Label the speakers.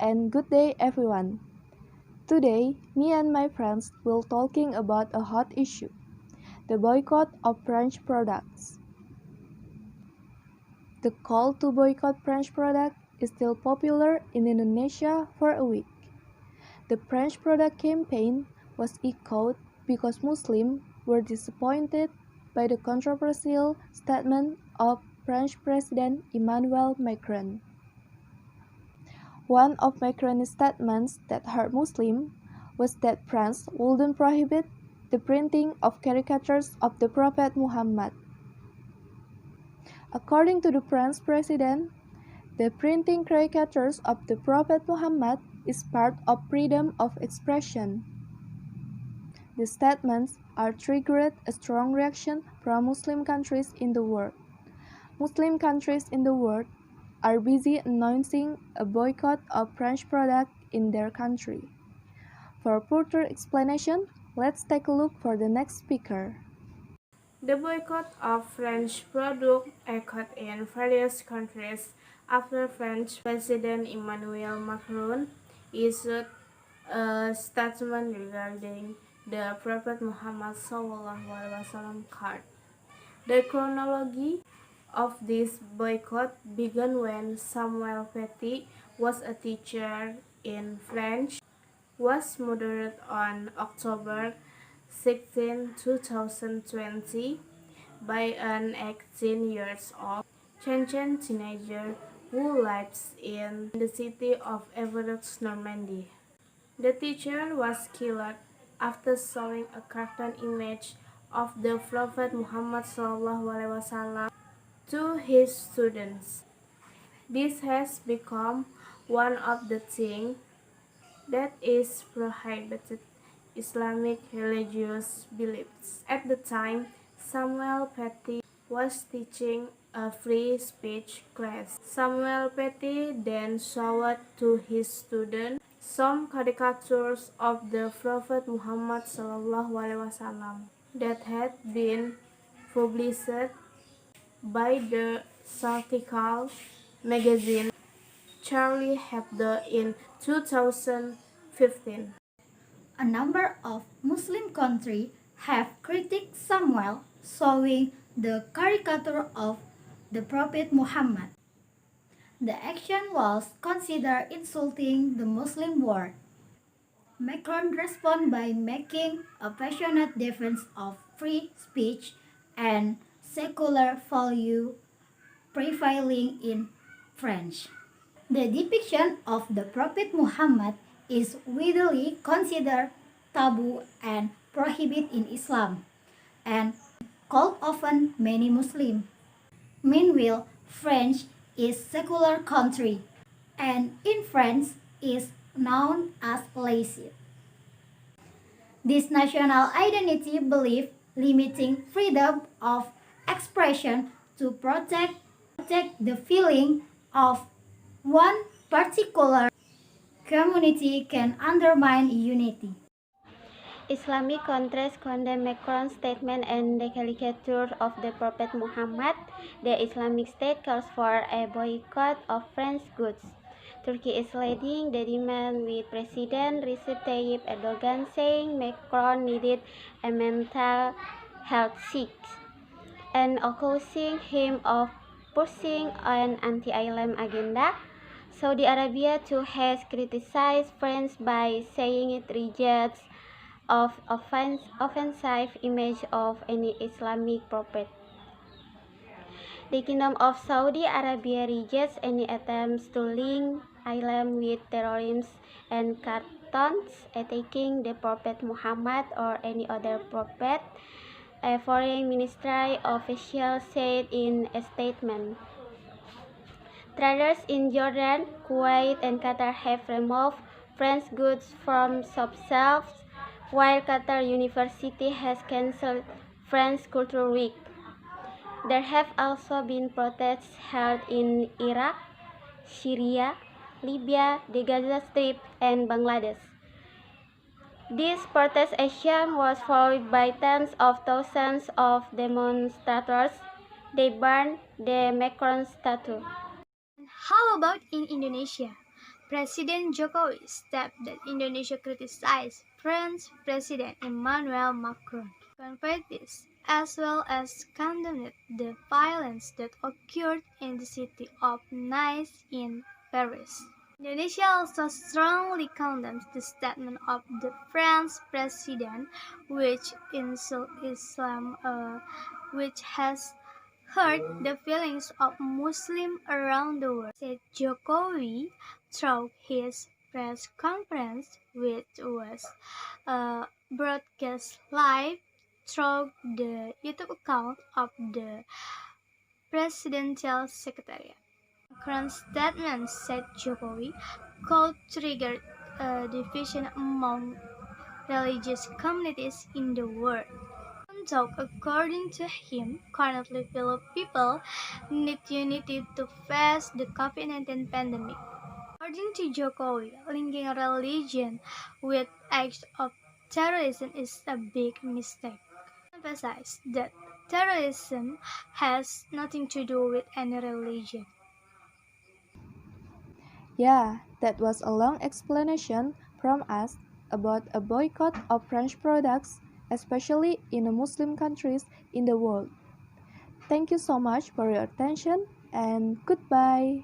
Speaker 1: and good day everyone. Today, me and my friends will talking about a hot issue, the boycott of French products. The call to boycott French products is still popular in Indonesia for a week. The French product campaign was echoed because Muslims were disappointed by the controversial statement of French President Emmanuel Macron. One of Macron's statements that hurt Muslims was that France wouldn't prohibit the printing of caricatures of the Prophet Muhammad. According to the French president, the printing caricatures of the Prophet Muhammad is part of freedom of expression. The statements are triggered a strong reaction from Muslim countries in the world. Muslim countries in the world are busy announcing a boycott of French products in their country. For further explanation, let's take a look for the next speaker.
Speaker 2: The boycott of French products occurred in various countries after French President Emmanuel Macron issued a statement regarding the Prophet Muhammad SAW card. The chronology of this boycott began when Samuel Paty was a teacher in French, was murdered on October 16, 2020 by an 18 years old Chechen teenager who lives in the city of Everett, Normandy. The teacher was killed after showing a cartoon image of the Prophet Muhammad SAW to his students. This has become one of the things that is prohibited Islamic religious beliefs. At the time, Samuel Paty was teaching a free speech class. Samuel Paty then showed to his students some caricatures of the Prophet Muhammad SAW that had been published by the satirical magazine Charlie Hebdo in 2015.
Speaker 3: A number of Muslim countries have critiqued Samuel showing the caricature of the Prophet Muhammad. The action was considered insulting the Muslim world. Macron responded by making a passionate defense of free speech and secular value prevailing in French. The depiction of the Prophet Muhammad is widely considered taboo and prohibited in Islam, and called often many Muslims. Meanwhile, France is secular country, and in France is known as laïcité. This national identity belief limiting freedom of expression to protect the feeling of one particular community can undermine unity.
Speaker 4: Islamic countries condemn Macron's statement and the caricature of the Prophet Muhammad. The Islamic State calls for a boycott of French goods. Turkey is leading the demand with President Recep Tayyip Erdogan saying Macron needed a mental health check and accusing him of pushing an anti-Islam agenda. Saudi Arabia too has criticized France by saying it rejects of offensive image of any Islamic prophet. The Kingdom of Saudi Arabia rejects any attempts to link Islam with terrorism and cartoons attacking the Prophet Muhammad or any other prophet, a foreign ministry official said in a statement. Traders in Jordan, Kuwait, and Qatar have removed French goods from shop shelves, while Qatar University has cancelled French Culture Week. There have also been protests held in Iraq, Syria, Libya, the Gaza Strip, and Bangladesh. This protest action was followed by tens of thousands of demonstrators. They burned the Macron statue.
Speaker 5: How about in Indonesia? President Jokowi stated that Indonesia criticized French President Emmanuel Macron conveyed this, as well as condemned the violence that occurred in the city of Nice in Paris. Indonesia also strongly condemns the statement of the French president, which insults Islam, which has hurt the feelings of Muslims around the world, said Jokowi through his press conference, which was broadcast live through the YouTube account of the Presidential Secretariat. Macron's statement, said Jokowi, could trigger a division among religious communities in the world. Though, according to him, currently fellow people need unity to face the COVID-19 pandemic. According to Jokowi, linking religion with acts of terrorism is a big mistake. He emphasized that terrorism has nothing to do with any religion.
Speaker 1: Yeah, that was a long explanation from us about a boycott of French products, especially in the Muslim countries in the world. Thank you so much for your attention and goodbye.